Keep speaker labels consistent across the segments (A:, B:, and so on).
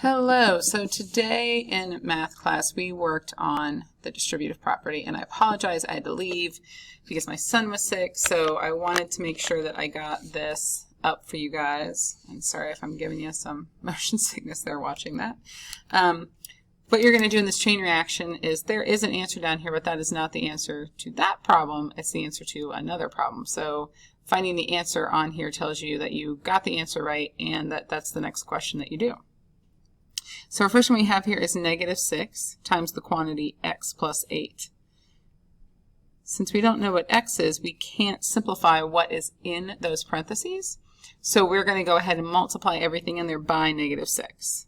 A: Hello, so today in math class we worked on the distributive property, and I apologize, I had to leave because my son was sick, so I wanted to make sure that I got this up for you guys. I'm sorry if I'm giving you some motion sickness there watching that. What you're going to do in this chain reaction is there is an answer down here, but that is not the answer to that problem, it's the answer to another problem. So finding the answer on here tells you that you got the answer right and that that's the next question that you do. So our first one we have here is -6 times the quantity x plus 8. Since we don't know what x is, we can't simplify what is in those parentheses. So we're going to go ahead and multiply everything in there by -6.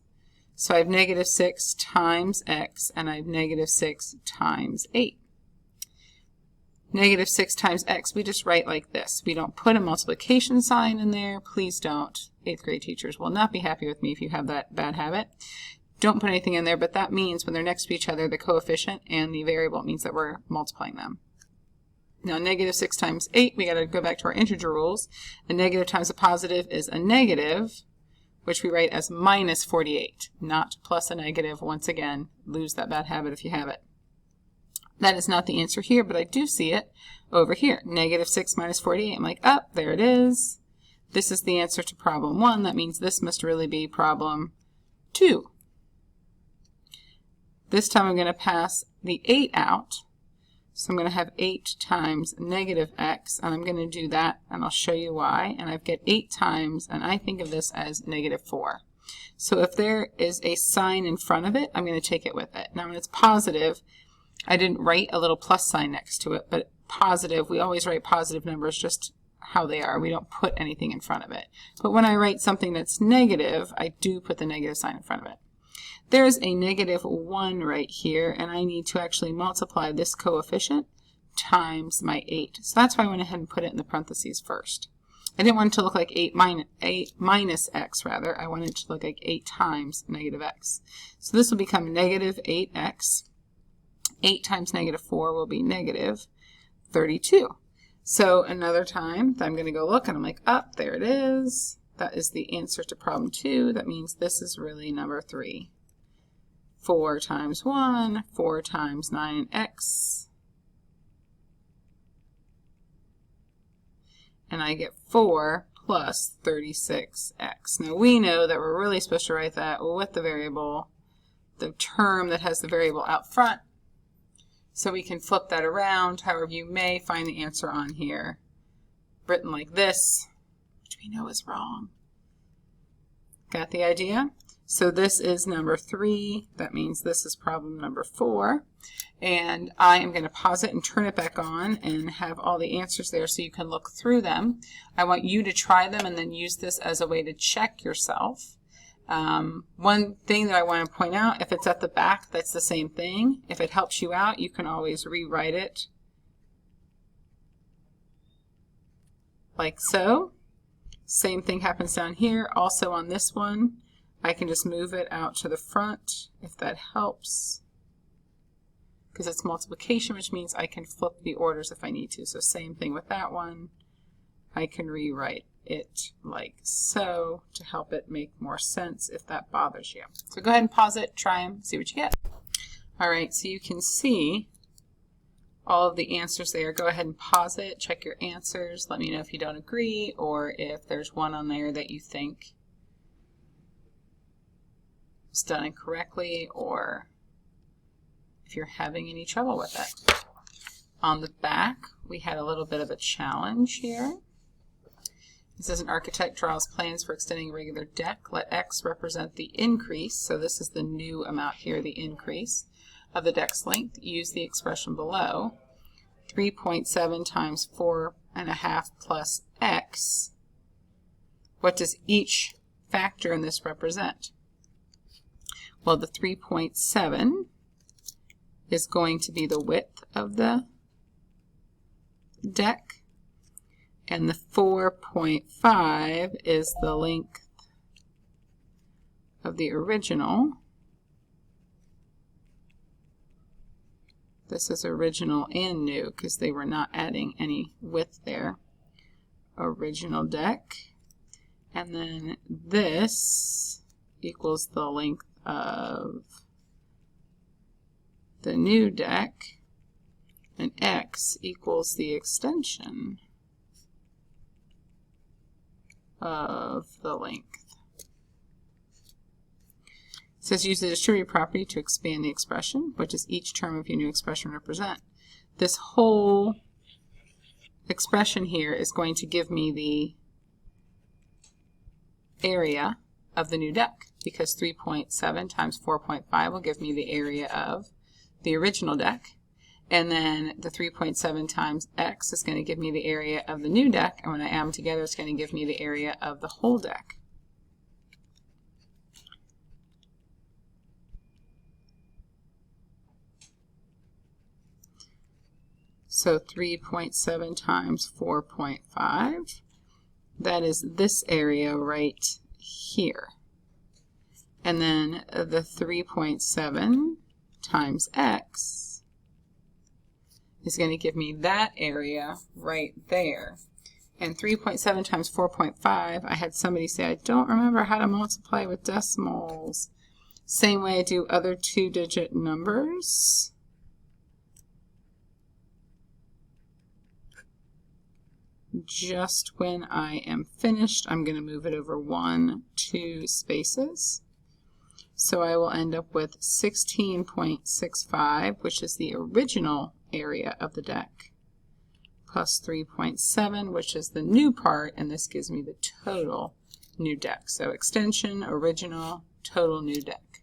A: So I have -6 times x, and I have -6 times 8. -6 times x, we just write like this. We don't put a multiplication sign in there. Please don't. 8th grade teachers will not be happy with me if you have that bad habit. Don't put anything in there, but that means when they're next to each other, the coefficient and the variable means that we're multiplying them. Now, -6 times 8, we got to go back to our integer rules. A negative times a positive is a negative, which we write as -48, not plus a negative. Once again, lose that bad habit if you have it. That is not the answer here, but I do see it over here. -6 minus 48. I'm like, oh, there it is. This is the answer to problem 1. That means this must really be problem 2. This time I'm going to pass the 8 out. So I'm going to have 8 times -x, and I'm going to do that, and I'll show you why. And I've got 8 times, and I think of this as -4. So if there is a sign in front of it, I'm going to take it with it. Now when it's positive, I didn't write a little plus sign next to it, but positive, we always write positive numbers just how they are. We don't put anything in front of it. But when I write something that's negative, I do put the negative sign in front of it. There's a -1 right here, and I need to actually multiply this coefficient times my 8. So that's why I went ahead and put it in the parentheses first. I didn't want it to look like 8 minus x, rather. I wanted it to look like 8 times -x. So this will become -8x. 8 times -4 will be -32. So another time, I'm going to go look, and I'm like, oh, there it is. That is the answer to problem 2. That means this is really number 3. 4 times 1, 4 times 9x. And I get 4 plus 36x. Now we know that we're really supposed to write that with the variable, the term that has the variable out front. So we can flip that around. However, you may find the answer on here written like this, which we know is wrong. Got the idea? So this is number 3. That means this is problem number 4. And I am going to pause it and turn it back on and have all the answers there so you can look through them. I want you to try them and then use this as a way to check yourself. One thing that I want to point out, if it's at the back, that's the same thing. If it helps you out, you can always rewrite it like so. Same thing happens down here. Also on this one, I can just move it out to the front if that helps, because it's multiplication, which means I can flip the orders if I need to. So same thing with that one. I can rewrite it like so to help it make more sense if that bothers you. So go ahead and pause it, try them, see what you get. All right, so you can see all of the answers there. Go ahead and pause it, check your answers. Let me know if you don't agree or if there's one on there that you think is done incorrectly or if you're having any trouble with it. On the back, we had a little bit of a challenge here. It says an architect draws plans for extending a regular deck. Let x represent the increase. So this is the new amount here, the increase of the deck's length. Use the expression below. 3.7 times 4.5 plus x. What does each factor in this represent? Well, the 3.7 is going to be the width of the deck. And the 4.5 is the length of the original. This is original and new because they were not adding any width there. Original deck. And then this equals the length of the new deck, and x equals the extension of the length. It says use the distributive property to expand the expression. What does each term of your new expression represent? This whole expression here is going to give me the area of the new deck, because 3.7 times 4.5 will give me the area of the original deck. And then the 3.7 times x is going to give me the area of the new deck, and when I add them together, it's going to give me the area of the whole deck. So 3.7 times 4.5, that is this area right here. And then the 3.7 times x is going to give me that area right there. And 3.7 times 4.5, I had somebody say, I don't remember how to multiply with decimals. Same way I do other two-digit numbers. Just when I am finished, I'm going to move it over 1, 2 spaces. So I will end up with 16.65, which is the original area of the deck, plus 3.7, which is the new part, and this gives me the total new deck. So extension, original, total new deck.